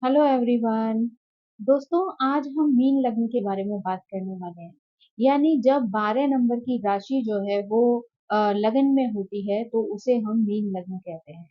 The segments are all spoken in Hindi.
Hello everyone. दोस्तों, आज हम मीन लग्न के बारे में बात करने वाले हैं। यानी जब 12 नंबर की राशि जो है वो लगन में होती है तो उसे हम मीन लग्न कहते हैं,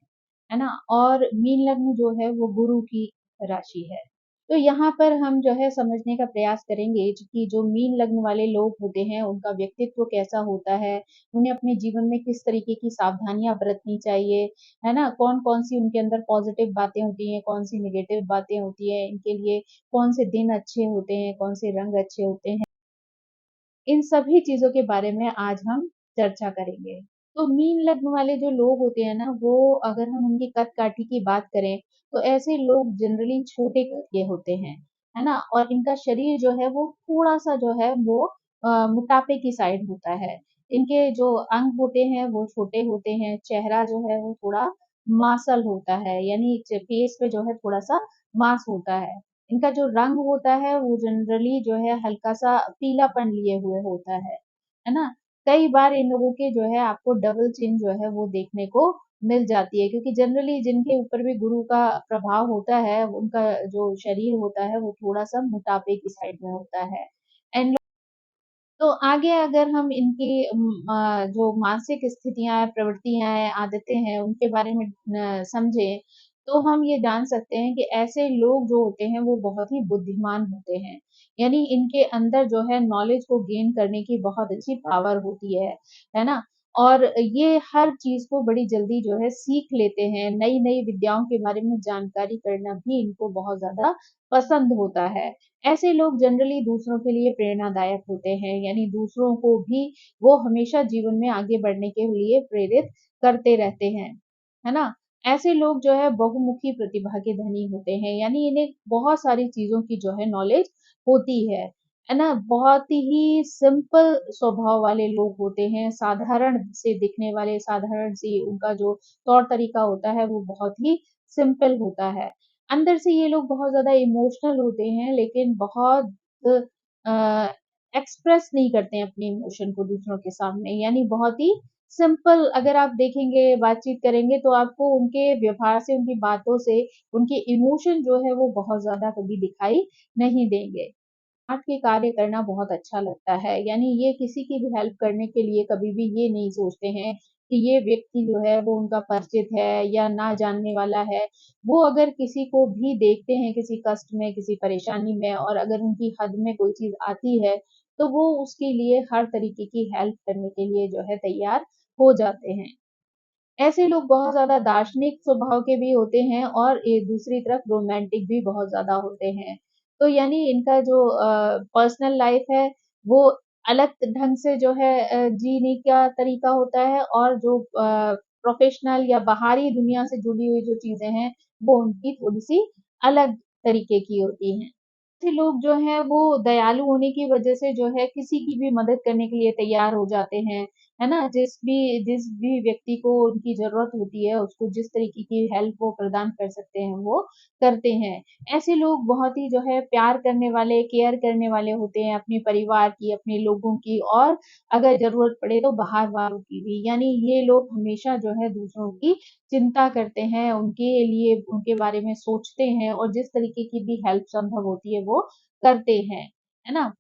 है ना। और मीन लग्न जो है वो गुरु की राशि है। तो यहाँ पर हम जो है समझने का प्रयास करेंगे कि जो मीन लग्न वाले लोग होते हैं उनका व्यक्तित्व कैसा होता है, उन्हें अपने जीवन में किस तरीके की सावधानियां बरतनी चाहिए, है ना। कौन-कौन सी उनके अंदर पॉजिटिव बातें होती हैं, कौन सी नेगेटिव बातें होती हैं, इनके लिए कौन से दिन अच्छे होते हैं, कौन से रंग अच्छे होते हैं। इन सभी चीज़ों के बारे में आज हम चर्चा करेंगे। तो मीन लग्न वाले जो लोग होते हैं ना, वो अगर हम उनकी कद-काठी की बात करें, तो ऐसे लोग जनरली छोटे कद के होते हैं, है ना? और इनका शरीर जो है वो थोड़ा-सा जो है वो मोटापे की साइड होता है। इनके जो अंग होते हैं वो छोटे होते हैं, चेहरा जो है वो थोड़ा मांसल होता है, यानी फेस पे जो है थोड़ा-सा मांस होता है। इनका जो रंग होता है वो जनरली जो है हल्का-सा पीलापन लिए हुए होता है ना? कई बार इन लोगों के जो है आपको डबल चिन जो है वो देखने को मिल जाती है, क्योंकि जनरली जिनके ऊपर भी गुरु का प्रभाव होता है, उनका जो शरीर होता है वो थोड़ा-सा मोटापे की साइड में होता है। एंड तो आगे अगर हम इनकी जो मानसिक स्थितियाँ हैं, प्रवृत्तियाँ हैं, आदतें हैं, उनके बारे में समझें, तो हम ये जान सकते हैं कि ऐसे लोग जो होते हैं, वो बहुत ही बुद्धिमान होते हैं। यानी इनके अंदर जो है नॉलेज को गेन करने की बहुत अच्छी पावर होती है ना? और ये हर चीज़ को बड़ी जल्दी जो है सीख लेते हैं, नई-नई विद्याओं के बारे में जानकारी करना भी इनको बहुत ज़्यादा पसंद होता है। ऐसे लोग जनरली दूसरों के लिए प्रेरणादायक होते हैं, यानी दूसरों को भी वो हमेशा जीवन में आगे बढ़ने के लिए प्रेरित करते रहते हैं, है ना? ऐसे लोग जो है बहुमुखी प्रतिभा के धनी होते हैं, यानी इन्हें बहुत सारी चीज़ों की जो है नॉलेज होती है ना? बहुत ही सिंपल स्वभाव वाले लोग होते हैं, साधारण से दिखने वाले, साधारण सी उनका जो तौर-तरीका होता है वो बहुत ही सिंपल होता है। अंदर से ये लोग बहुत ज़्यादा इमोशनल होते हैं, लेकिन बहुत अ, एक्सप्रेस नहीं करते हैं अपने इमोशन को दूसरों के सामने, यानी बहुत ही सिंपल अगर आप देखेंगे, बातचीत करेंगे तो आपको उनके व्यवहार से, उनकी बातों से, उनके इमोशन जो है वो बहुत ज़्यादा कभी दिखाई नहीं देंगे। हाथ के कार्य करना बहुत अच्छा लगता है, यानी ये किसी की भी हेल्प करने के लिए कभी भी ये नहीं सोचते हैं कि ये व्यक्ति जो है वो उनका परिचित है या ना जानने वाला है। वो अगर किसी को भी देखते हैं किसी कष्ट में, किसी परेशानी में, और अगर उनकी हद में कोई चीज़ आती है, तो वो उसके लिए हर तरीके की हेल्प करने के लिए जो है तैयार हो जाते हैं। ऐसे लोग बहुत ज़्यादा दार्शनिक स्वभाव के भी होते हैं और दूसरी तरफ रोमांटिक भी बहुत ज़्यादा होते हैं। तो यानी इनका जो पर्सनल लाइफ है वो अलग ढंग से जो है जीने का तरीका होता है, और जो प्रोफ़ेशनल या बाहरी दुनिया से जुड़ी हुई जो चीज़ें हैं, वो उनकी थोड़ी-सी अलग तरीके की होती हैं। ऐसे लोग जो हैं वो दयालु होने की वजह से जो है किसी की भी मदद करने के लिए तैयार हो जाते हैं, है ना? जिस भी व्यक्ति को उनकी ज़रूरत होती है, उसको जिस तरीके की हेल्प वो प्रदान कर सकते हैं, वो करते हैं। ऐसे लोग बहुत ही जो है प्यार करने वाले, केयर करने वाले होते हैं अपने परिवार की, अपने लोगों की, और अगर ज़रूरत पड़े तो बाहर वालों की भी। यानी ये लोग हमेशा जो है दूसरों की चिंता करते हैं, उनके लिए उनके बारे में सोचते हैं, और जिस तरीके की भी हेल्प संभव होती है वो करते हैं, है ना?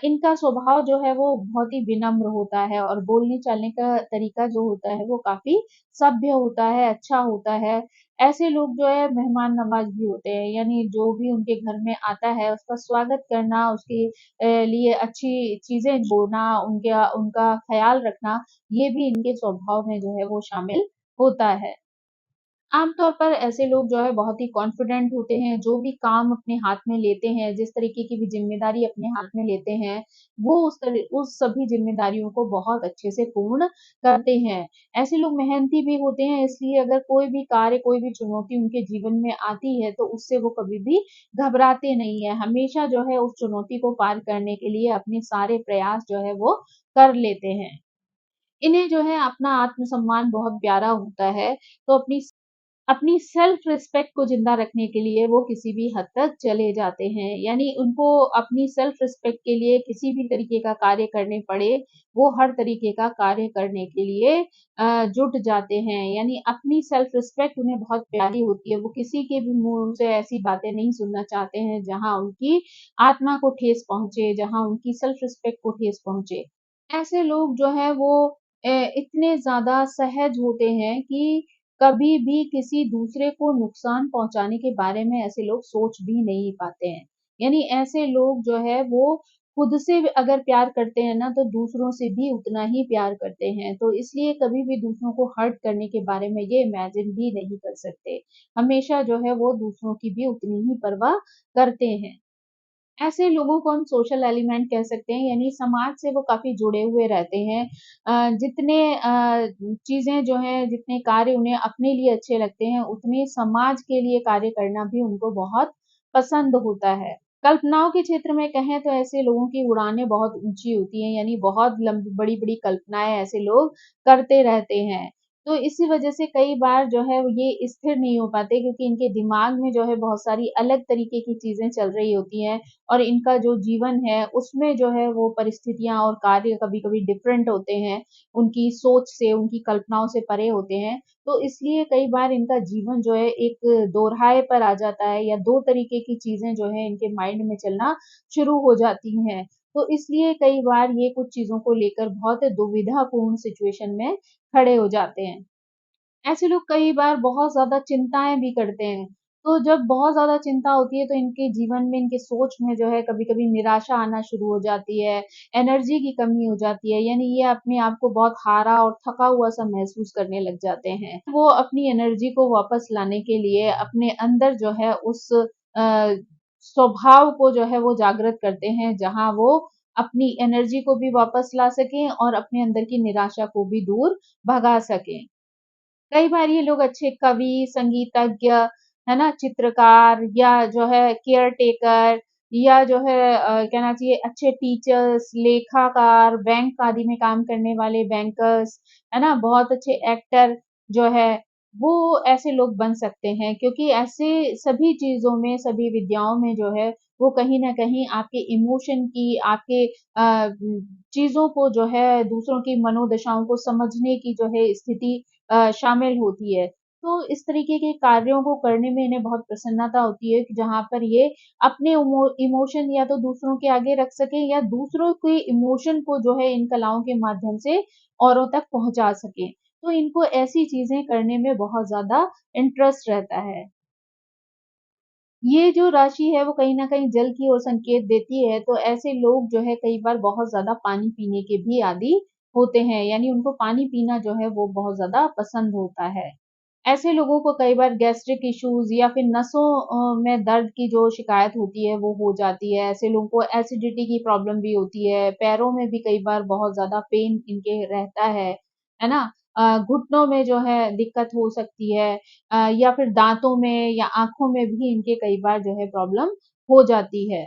इनका स्वभाव जो है वो बहुत ही विनम्र होता है, और बोलने-चालने का तरीका जो होता है वो काफ़ी सभ्य होता है, अच्छा होता है। ऐसे लोग जो है मेहमान नवाज़ भी होते हैं, यानी जो भी उनके घर में आता है उसका स्वागत करना, उसके लिए अच्छी चीज़ें जोड़ना, उनका उनका ख़्याल रखना, ये भी इनके स्वभाव में जो है वो शामिल होता है। आमतौर पर ऐसे लोग जो है बहुत ही कॉन्फिडेंट होते हैं, जो भी काम अपने हाथ में लेते हैं, जिस तरीके की भी ज़िम्मेदारी अपने हाथ में लेते हैं, वो उस सभी ज़िम्मेदारियों को बहुत अच्छे से पूर्ण करते हैं। ऐसे लोग मेहनती भी होते हैं, इसलिए अगर कोई भी कार्य, कोई भी चुनौती उनके जीवन में आती है, तो उससे वो कभी भी घबराते नहीं हैं। हमेशा जो है उस चुनौती को पार करने के लिए अपने सारे प्रयास जो है वो कर लेते हैं। इन्हें जो है अपना आत्मसम्मान बहुत प्यारा होता है, तो अपनी अपनी सेल्फ रिस्पेक्ट को जिंदा रखने के लिए वो किसी भी हद तक चले जाते हैं। यानी उनको अपनी सेल्फ रिस्पेक्ट के लिए किसी भी तरीके का कार्य करने पड़े, वो हर तरीके का कार्य करने के लिए जुट जाते हैं। यानी अपनी सेल्फ रिस्पेक्ट उन्हें बहुत प्यारी होती है। वो किसी के भी मुंह से ऐसी बातें नहीं सुनना चाहते हैं जहां उनकी आत्मा को ठेस पहुंचे, जहां उनकी सेल्फ रिस्पेक्ट को ठेस पहुंचे। ऐसे लोग जो है वो इतने ज्यादा सहज होते हैं कि कभी भी किसी दूसरे को नुकसान पहुंचाने के बारे में ऐसे लोग सोच भी नहीं पाते हैं। यानी ऐसे लोग जो है वो खुद से भी अगर प्यार करते हैं ना, तो दूसरों से भी उतना ही प्यार करते हैं। तो इसलिए कभी भी दूसरों को हर्ट करने के बारे में ये इमेजिन भी नहीं कर सकते। हमेशा जो है वो दूसरों की भी उतनी ही परवाह करते हैं। ऐसे लोगों को हम सोशल एलिमेंट कह सकते हैं, यानी समाज से वो काफ़ी जुड़े हुए रहते हैं। जितने चीज़ें जो हैं, जितने कार्य उन्हें अपने लिए अच्छे लगते हैं, उतने समाज के लिए कार्य करना भी उनको बहुत पसंद होता है। कल्पनाओं के क्षेत्र में कहें तो ऐसे लोगों की उड़ानें बहुत ऊँची होती हैं, यानी बहुत लंबी बड़ी-बड़ी कल्पनाएँ ऐसे लोग करते रहते हैं। तो इसी वजह से कई बार जो है ये स्थिर नहीं हो पाते, क्योंकि इनके दिमाग में जो है बहुत सारी अलग तरीके की चीज़ें चल रही होती हैं। और इनका जो जीवन है उसमें जो है वो परिस्थितियाँ और कार्य कभी-कभी डिफरेंट होते हैं, उनकी सोच से, उनकी कल्पनाओं से परे होते हैं। तो इसलिए कई बार इनका जीवन जो है एक दोराहे पर आ जाता है, या 2 तरीके की चीज़ें जो हैं इनके माइंड में चलना शुरू हो जाती हैं। तो इसलिए कई बार ये कुछ चीज़ों को लेकर बहुत दुविधापूर्ण सिचुएशन में खड़े हो जाते हैं। ऐसे लोग कई बार बहुत ज़्यादा चिंताएँ भी करते हैं। तो जब बहुत ज़्यादा चिंता होती है तो इनके जीवन में, इनके सोच में जो है कभी-कभी निराशा आना शुरू हो जाती है, एनर्जी की कमी हो जाती है, यानी ये अपने आप को बहुत हारा और थका हुआ-सा महसूस करने लग जाते हैं। वो अपनी एनर्जी को वापस लाने के लिए अपने अंदर जो है उस स्वभाव को जो है वो जागृत करते हैं, जहाँ वो अपनी एनर्जी को भी वापस ला सकें और अपने अंदर की निराशा को भी दूर भगा सकें। कई बार ये लोग अच्छे कवि, संगीतज्ञ, है ना? चित्रकार या जो है केयर टेकर, या जो है कहना चाहिए अच्छे टीचर्स, लेखाकार, बैंक आदि में काम करने वाले बैंकर्स, है ना? बहुत अच्छे एक्टर जो है, वो ऐसे लोग बन सकते हैं, क्योंकि ऐसे सभी चीज़ों में, सभी विद्याओं में जो है, वो कहीं न कहीं आपके इमोशन की, आपके चीज़ों को जो है, दूसरों की मनोदशाओं को समझने की जो है स्थिति शामिल होती है। तो इस तरीके के कार्यों को करने में इन्हें बहुत प्रसन्नता होती है कि जहाँ पर ये अपने इमोशन या तो दूसरों के आगे रख सकें, या दूसरों के इमोशन को जो है इन कलाओं के माध्यम से औरों तक पहुँचा सकें। तो इनको ऐसी चीज़ें करने में बहुत ज़्यादा इंटरेस्ट रहता है। ये जो राशि है वो कहीं न कहीं जल की ओर संकेत देती है, तो ऐसे लोग जो है कई बार बहुत ज़्यादा पानी पीने के भी आदी होते हैं, यानी उनको पानी पीना जो है वो बहुत ज़्यादा पसंद होता है। ऐसे लोगों को कई बार गैस्ट्रिक इश्यूज़ या फिर नसों में दर्द की जो शिकायत होती है वो हो जाती है। ऐसे लोगों को एसिडिटी की प्रॉब्लम भी होती है, पैरों में भी कई बार बहुत ज़्यादा पेन इनके रहता है ना? घुटनों में जो है दिक्कत हो सकती है, या फिर दाँतों में या आँखों में भी इनके कई बार जो है प्रॉब्लम हो जाती है।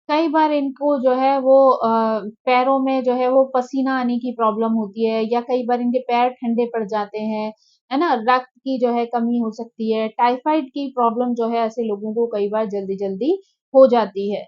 कई बार इनको जो है वो पैरों में जो है वो पसीना आने की प्रॉब्लम होती है, या कई बार इनके पैर ठंडे पड़ जाते हैं, है ना? रक्त की जो है कमी हो सकती है, टाइफाइड की प्रॉब्लम जो है ऐसे लोगों को कई बार जल्दी-जल्दी हो जाती है।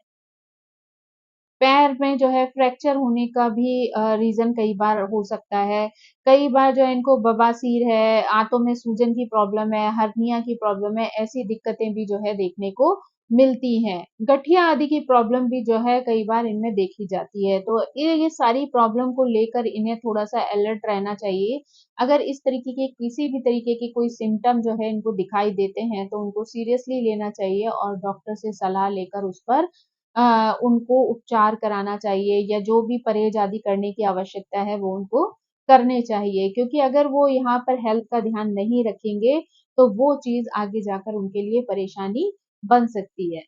पैर में जो है फ्रैक्चर होने का भी रीज़न कई बार हो सकता है। कई बार जो है इनको बवासीर है, आँतों में सूजन की प्रॉब्लम है, हर्निया की प्रॉब्लम है, ऐसी दिक्कतें भी जो है देखने को मिलती हैं। गठिया आदि की प्रॉब्लम भी जो है कई बार इनमें देखी जाती है। तो ये सारी प्रॉब्लम को लेकर इन्हें थोड़ा-सा अलर्ट रहना चाहिए। अगर इस तरीके के किसी भी तरीके के कोई सिम्पटम जो है इनको दिखाई देते हैं, तो उनको सीरियसली लेना चाहिए और डॉक्टर से सलाह लेकर उस पर उनको उपचार कराना चाहिए, या जो भी परहेज आदि करने की आवश्यकता है वो उनको करने चाहिए, क्योंकि अगर वो यहाँ पर हेल्थ का ध्यान नहीं रखेंगे, तो वो चीज़ आगे जाकर उनके लिए परेशानी बन सकती है।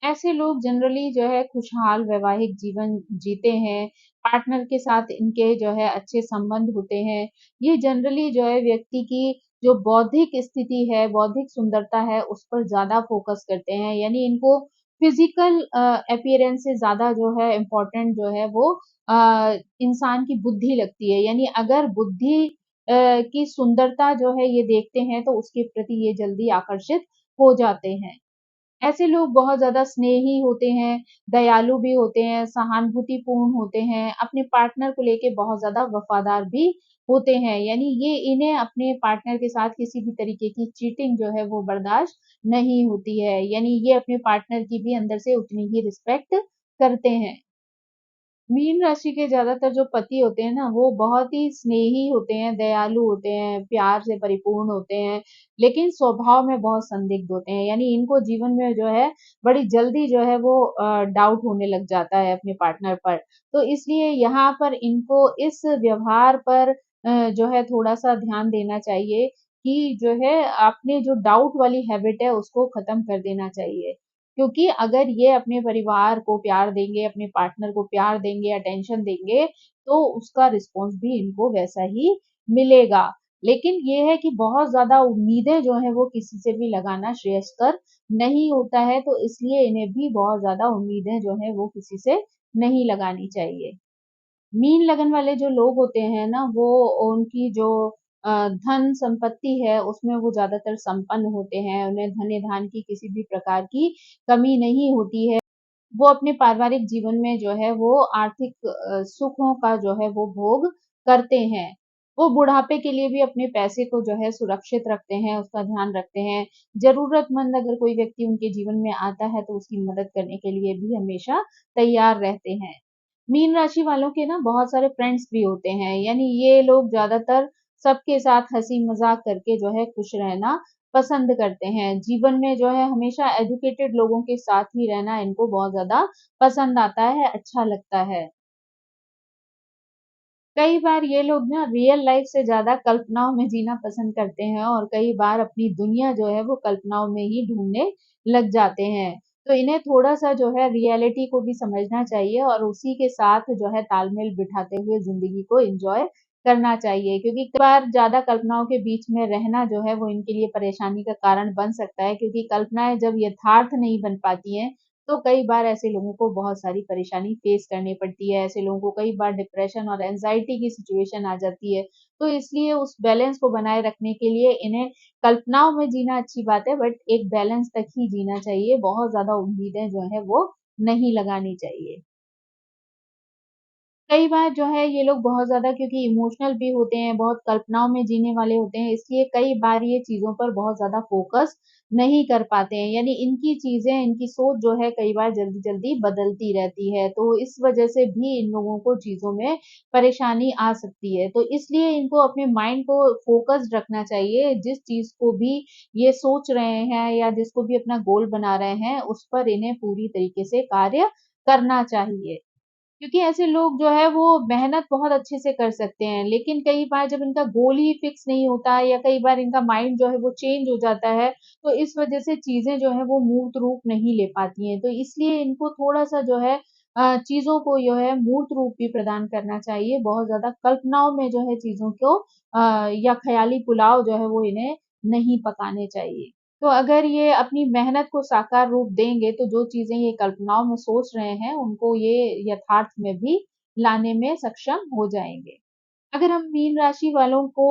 ऐसे लोग जनरली जो है खुशहाल वैवाहिक जीवन जीते हैं, पार्टनर के साथ इनके जो है अच्छे संबंध होते हैं। ये जनरली जो है व्यक्ति की जो बौद्धिक स्थिति है, बौद्धिक सुंदरता है, उस पर ज़्यादा फ़ोकस करते हैं। यानी इनको फिज़िकल अपीयरेंस से ज़्यादा जो है इम्पोर्टेंट जो है वो इंसान की बुद्धि लगती है। यानी अगर बुद्धि की सुंदरता जो है ये देखते हैं तो उसके प्रति ये जल्दी आकर्षित हो जाते हैं। ऐसे लोग बहुत ज़्यादा स्नेही होते हैं, दयालु भी होते हैं, सहानुभूतिपूर्ण होते हैं, अपने पार्टनर को लेके बहुत ज़्यादा वफ़ादार भी होते हैं। यानी ये इन्हें अपने पार्टनर के साथ किसी भी तरीके की चीटिंग जो है वो बर्दाश्त नहीं होती है। यानी ये अपने पार्टनर की भी अंदर से उतनी ही रिस्पेक्ट करते हैं। मीन राशि के ज़्यादातर जो पति होते हैं ना, वो बहुत ही स्नेही होते हैं, दयालु होते हैं, प्यार से परिपूर्ण होते हैं, लेकिन स्वभाव में बहुत संदिग्ध होते हैं। यानी इनको जीवन में जो है, बड़ी जल्दी जो है वो डाउट होने लग जाता है अपने पार्टनर पर। तो इसलिए यहाँ पर इनको इस व्यवहार पर जो है थोड़ा-सा ध्यान देना चाहिए कि जो है अपने जो डाउट वाली हैबिट है, उसको खत्म कर देना चाहिए। क्योंकि अगर ये अपने परिवार को प्यार देंगे, अपने पार्टनर को प्यार देंगे, अटेंशन देंगे, तो उसका रिस्पॉन्स भी इनको वैसा ही मिलेगा। लेकिन ये है कि बहुत ज़्यादा उम्मीदें जो हैं वो किसी से भी लगाना श्रेयस्कर नहीं होता है, तो इसलिए इन्हें भी बहुत ज़्यादा उम्मीदें जो हैं वो किसी से नहीं लगानी चाहिए। मीन लगन वाले जो लोग होते हैं ना, वो उनकी जो धन संपत्ति है, उसमें वो ज़्यादातर संपन्न होते हैं। उन्हें धन्य-धान्य की किसी भी प्रकार की कमी नहीं होती है। वो अपने पारिवारिक जीवन में जो है वो आर्थिक सुखों का जो है वो भोग करते हैं। वो बुढ़ापे के लिए भी अपने पैसे को जो है सुरक्षित रखते हैं, उसका ध्यान रखते हैं। ज़रूरतमंद अगर कोई व्यक्ति उनके जीवन में आता है, तो उसकी मदद करने के लिए भी हमेशा तैयार रहते हैं। मीन राशि वालों के ना बहुत सारे फ्रेंड्स भी होते हैं, यानी ये लोग ज़्यादातर सबके साथ हँसी-मज़ाक करके जो है खुश रहना पसंद करते हैं। जीवन में जो है हमेशा एजुकेटेड लोगों के साथ ही रहना इनको बहुत ज़्यादा पसंद आता है, अच्छा लगता है। कई बार ये लोग ना रियल लाइफ से ज़्यादा कल्पनाओं में जीना पसंद करते हैं और कई बार अपनी दुनिया जो है वो कल्पनाओं में ही ढूँढने लग जाते हैं। तो इन्हें थोड़ा-सा जो है रियलिटी को भी समझना चाहिए और उसी के साथ जो है तालमेल बिठाते हुए ज़िंदगी को एन्जॉय करना चाहिए। क्योंकि कई बार ज़्यादा कल्पनाओं के बीच में रहना जो है वो इनके लिए परेशानी का कारण बन सकता है, क्योंकि कल्पनाएँ जब यथार्थ नहीं बन पाती हैं, तो कई बार ऐसे लोगों को बहुत सारी परेशानी फेस करनी पड़ती है। ऐसे लोगों को कई बार डिप्रेशन और एंग्ज़ायटी की सिचुएशन आ जाती है। तो इसलिए उस बैलेंस को बनाए रखने के लिए इन्हें कल्पनाओं में जीना अच्छी बात है, बट एक बैलेंस तक ही जीना चाहिए। बहुत ज़्यादा उम्मीदें जो हैं वो नहीं लगानी चाहिए। कई बार जो है ये लोग बहुत ज़्यादा क्योंकि इमोशनल भी होते हैं, बहुत कल्पनाओं में जीने वाले होते हैं, इसलिए कई बार ये चीज़ों पर बहुत ज़्यादा फ़ोकस नहीं कर पाते हैं। यानी इनकी चीज़ें, इनकी सोच जो है कई बार जल्दी-जल्दी बदलती रहती है, तो इस वज़ह से भी इन लोगों को चीज़ों में परेशानी आ सकती है। तो इसलिए इनको अपने माइंड को फ़ोकस्ड रखना चाहिए, जिस चीज़ को भी ये सोच रहे हैं या जिसको भी अपना गोल बना रहे हैं, उस पर इन्हें पूरी तरीके से कार्य करना चाहिए। क्योंकि ऐसे लोग जो है वो मेहनत बहुत अच्छे से कर सकते हैं, लेकिन कई बार जब इनका गोल ही फिक्स नहीं होता है या कई बार इनका माइंड जो है वो चेंज हो जाता है, तो इस वज़ह से चीज़ें जो हैं वो मूर्त रूप नहीं ले पाती हैं। तो इसलिए इनको थोड़ा-सा जो है चीज़ों को जो है मूर्त रूप भी प्रदान करना चाहिए। बहुत ज़्यादा कल्पनाओं में जो है चीज़ों को या ख़याली पुलाव जो है वो इन्हें नहीं पकाने चाहिए। तो अगर ये अपनी मेहनत को साकार रूप देंगे, तो जो चीज़ें ये कल्पनाओं में सोच रहे हैं, उनको ये यथार्थ में भी लाने में सक्षम हो जाएँगे। अगर हम मीन राशि वालों को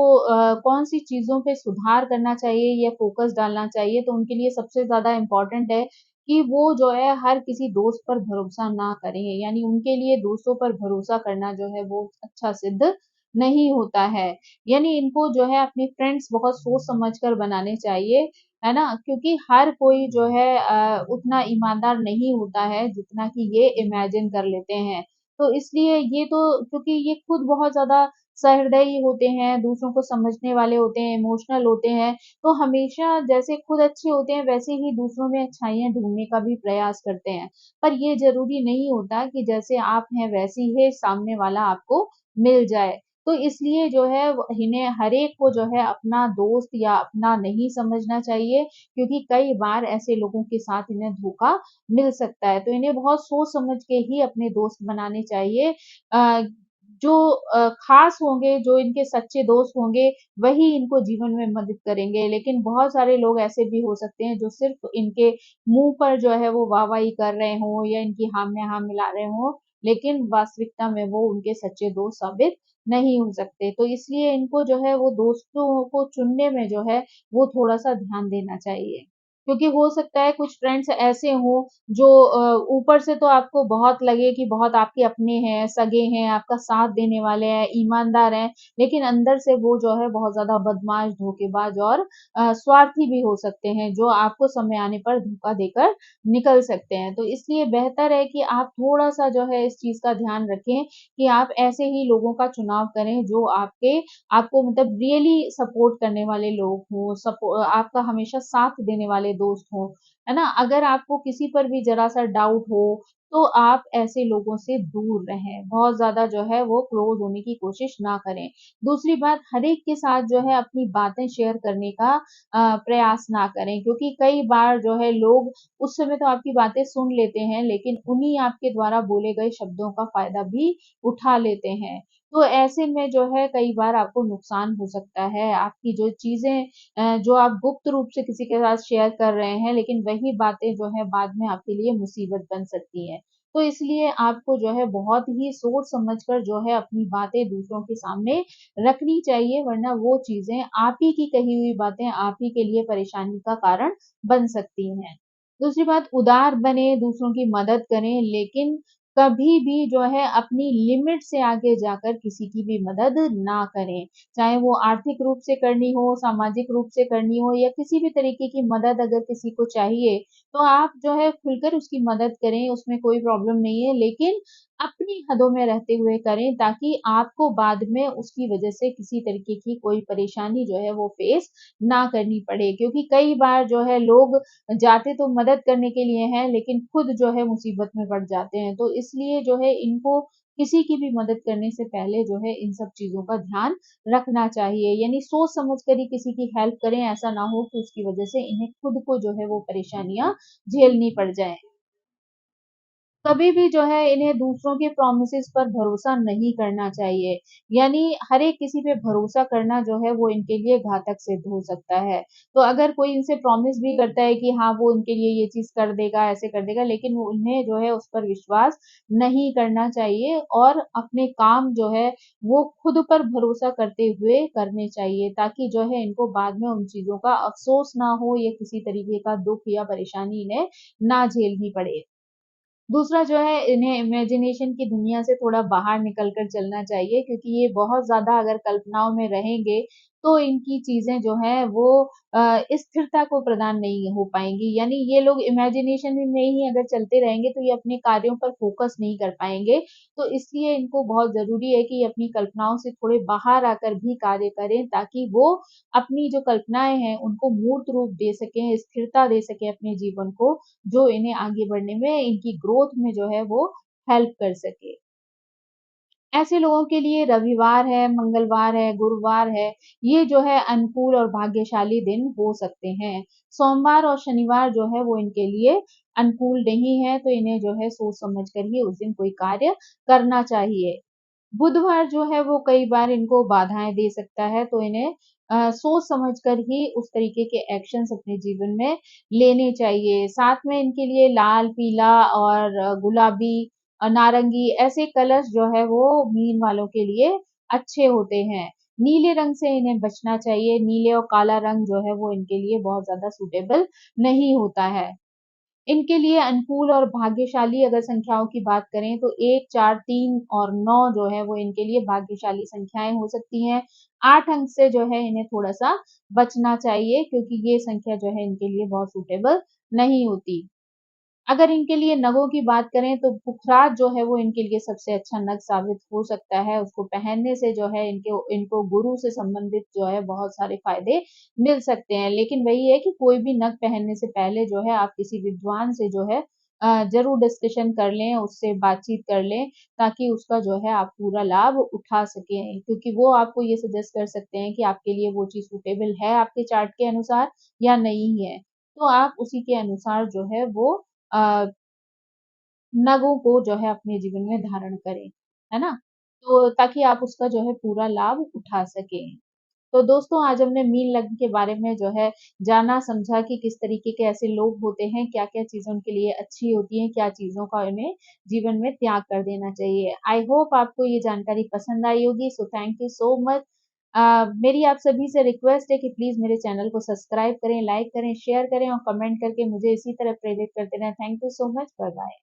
कौन-सी चीज़ों पे सुधार करना चाहिए या फ़ोकस डालना चाहिए, तो उनके लिए सबसे ज़्यादा इम्पोर्टेंट है कि वो जो है हर किसी दोस्त पर भरोसा ना करें। यानी उनके लिए दोस्तों पर भरोसा करना जो है वो अच्छा सिद्ध नहीं होता है। यानी इनको जो है अपने फ्रेंड्स बहुत सोच-समझ कर बनाने चाहिए, है ना? क्योंकि हर कोई जो है उतना ईमानदार नहीं होता है, जितना कि ये इमेजिन कर लेते हैं। तो इसलिए ये तो क्योंकि ये खुद बहुत ज़्यादा सहृदयी होते हैं, दूसरों को समझने वाले होते हैं, इमोशनल होते हैं, तो हमेशा जैसे खुद अच्छे होते हैं, वैसे ही दूसरों में अच्छाइयाँ ढूँढने का भी प्रयास करते हैं। पर ये ज़रूरी नहीं होता कि जैसे आप हैं, वैसे ही सामने वाला आपको मिल जाए। तो इसलिए जो है इन्हें हर एक को जो है अपना दोस्त या अपना नहीं समझना चाहिए, क्योंकि कई बार ऐसे लोगों के साथ इन्हें धोखा मिल सकता है। तो इन्हें बहुत सोच समझ के ही अपने दोस्त बनाने चाहिए। अ, जो ख़ास होंगे, जो इनके सच्चे दोस्त होंगे, वही इनको जीवन में मदद करेंगे। लेकिन बहुत सारे लोग ऐसे भी हो सकते हैं, जो सिर्फ़ इनके मुँह पर जो है वो वाह-वाही कर रहे हों या इनकी हाँ में हाँ मिला रहे हों, लेकिन वास्तविकता में वो उनके सच्चे दोस्त साबित नहीं हो सकते। तो इसलिए इनको जो है वो दोस्तों को चुनने में जो है वो थोड़ा-सा ध्यान देना चाहिए। क्योंकि हो सकता है कुछ फ्रेंड्स ऐसे हों जो ऊपर से तो आपको बहुत लगे कि बहुत आपके अपने हैं, सगे हैं, आपका साथ देने वाले हैं, ईमानदार हैं, लेकिन अंदर से वो जो है बहुत ज़्यादा बदमाश, धोखेबाज और स्वार्थी भी हो सकते हैं, जो आपको समय आने पर धोखा देकर निकल सकते हैं। तो इसलिए बेहतर है कि आप थोड़ा-सा जो है इस चीज़ का ध्यान रखें कि आप ऐसे ही लोगों का चुनाव करें जो आपको मतलब रियली सपोर्ट करने वाले लोग हों, आपका हमेशा साथ देने वाले दोस्त हों, है ना? अगर आपको किसी पर भी ज़रा-सा डाउट हो, तो आप ऐसे लोगों से दूर रहें, बहुत ज़्यादा जो है वो क्लोज़ होने की कोशिश ना करें। दूसरी बात, हर एक के साथ जो है अपनी बातें शेयर करने का प्रयास ना करें, क्योंकि कई बार जो है लोग उस समय तो आपकी बातें सुन लेते हैं, लेकिन उन्हीं आपके द्वारा बोले गए शब्दों का फ़ायदा भी उठा लेते हैं। तो ऐसे में जो है कई बार आपको नुकसान हो सकता है। आपकी जो चीज़ें जो आप गुप्त रूप से किसी के साथ शेयर कर रहे हैं, लेकिन वही बातें जो है बाद में आपके लिए मुसीबत बन सकती हैं। तो इसलिए आपको जो है बहुत ही सोच समझ कर जो है अपनी बातें दूसरों के सामने रखनी चाहिए, वरना वो चीज़ें आप ही की कही हुई बातें आप ही के लिए परेशानी का कारण बन सकती हैं। दूसरी बात, उदार बनें, दूसरों की मदद करें, लेकिन कभी भी जो है अपनी लिमिट से आगे जाकर किसी की भी मदद ना करें। चाहे वो आर्थिक रूप से करनी हो, सामाजिक रूप से करनी हो या किसी भी तरीके की मदद अगर किसी को चाहिए, तो आप जो है खुलकर उसकी मदद करें, उसमें कोई प्रॉब्लम नहीं है, लेकिन अपनी हदों में रहते हुए करें, ताकि आपको बाद में उसकी वजह से किसी तरीके की कोई परेशानी जो है वो फेस ना करनी पड़े। क्योंकि कई बार जो है लोग जाते तो मदद करने के लिए हैं, लेकिन खुद जो है मुसीबत में पड़ जाते हैं। तो इसलिए जो है इनको किसी की भी मदद करने से पहले जो है इन सब चीज़ों का ध्यान रखना चाहिए। यानी सोच समझ कर ही किसी की हेल्प करें, ऐसा ना हो कि उसकी वजह से इन्हें खुद को जो है वो परेशानियाँ झेलनी पड़ जाएँ। कभी भी जो है इन्हें दूसरों के प्रॉमिसेस पर भरोसा नहीं करना चाहिए। यानी हर एक किसी पे भरोसा करना जो है वो इनके लिए घातक सिद्ध हो सकता है। तो अगर कोई इनसे प्रॉमिस भी करता है कि हाँ, वो इनके लिए ये चीज़ कर देगा, ऐसे कर देगा, लेकिन वो उन्हें जो है उस पर विश्वास नहीं करना चाहिए और अपने काम जो है वो खुद पर भरोसा करते हुए करने चाहिए, ताकि जो है इनको बाद में उन चीज़ों का अफ़सोस ना हो या किसी तरीके का दुःख या परेशानी इन्हें ना झेलनी पड़े। दूसरा जो है, इन्हें इमेजिनेशन की दुनिया से थोड़ा बाहर निकल कर चलना चाहिए, क्योंकि ये बहुत ज़्यादा अगर कल्पनाओं में रहेंगे, तो इनकी चीज़ें जो हैं वो स्थिरता को प्रदान नहीं हो पाएँगी। यानी ये लोग इमेजिनेशन में ही अगर चलते रहेंगे, तो ये अपने कार्यों पर फ़ोकस नहीं कर पाएँगे। तो इसलिए इनको बहुत ज़रूरी है कि अपनी कल्पनाओं से थोड़े बाहर आकर भी कार्य करें, ताकि वो अपनी जो कल्पनाएँ हैं, उनको मूर्त रूप दे सकें, स्थिरता दे सकें अपने जीवन को, जो इन्हें आगे बढ़ने में, इनकी ग्रोथ में जो है वो हेल्प कर सके। ऐसे लोगों के लिए रविवार है, मंगलवार है, गुरुवार है, ये जो है अनुकूल और भाग्यशाली दिन हो सकते हैं। सोमवार और शनिवार जो है वो इनके लिए अनुकूल नहीं है, तो इन्हें जो है सोच समझ कर ही उस दिन कोई कार्य करना चाहिए। बुधवार जो है वो कई बार इनको बाधाएँ दे सकता है, तो इन्हें सोच समझ कर ही उस तरीके के एक्शन्स अपने जीवन में लेने चाहिए। साथ में इनके लिए लाल, पीला और गुलाबी, नारंगी ऐसे कलर्स जो है वो मीन वालों के लिए अच्छे होते हैं। नीले रंग से इन्हें बचना चाहिए, नीले और काला रंग जो है वो इनके लिए बहुत ज़्यादा सूटेबल नहीं होता है। इनके लिए अनुकूल और भाग्यशाली अगर संख्याओं की बात करें, तो 1, 4, 3 और 9 जो है वो इनके लिए भाग्यशाली संख्याएँ हो सकती हैं। 8 अंक से जो है इन्हें थोड़ा-सा बचना चाहिए, क्योंकि ये संख्या जो है इनके लिए बहुत सूटेबल नहीं होती। अगर इनके लिए नगों की बात करें, तो पुखराज जो है वो इनके लिए सबसे अच्छा नग साबित हो सकता है। उसको पहनने से जो है इनको इनको गुरु से संबंधित जो है बहुत सारे फ़ायदे मिल सकते हैं। लेकिन वही है कि कोई भी नग पहनने से पहले जो है आप किसी विद्वान से जो है ज़रूर डिस्कशन कर लें, उससे बातचीत कर लें, ताकि उसका जो है आप पूरा लाभ उठा सकें। क्योंकि वो आपको ये सजेस्ट कर सकते हैं कि आपके लिए वो चीज़ सूटेबल है आपके चार्ट के अनुसार या नहीं है। तो आप उसी के अनुसार जो है वो अ, नगों को जो है अपने जीवन में धारण करें, है ना? तो ताकि आप उसका जो है पूरा लाभ उठा सकें। तो दोस्तों आज हमने मीन लग्न के बारे में जो है जाना समझा कि किस तरीके के ऐसे लोग होते हैं, क्या-क्या चीज़ें उनके लिए अच्छी होती हैं, क्या चीज़ों का उन्हें जीवन में त्याग कर देना चाहिए। आई होप आपको ये जानकारी पसंद आई होगी, so thank you so much. मेरी आप सभी से रिक्वेस्ट है कि प्लीज़ मेरे चैनल को सब्सक्राइब करें, लाइक करें, शेयर करें और कमेंट करके मुझे इसी तरह प्रेरित करते रहें। Thank you so much, bye bye.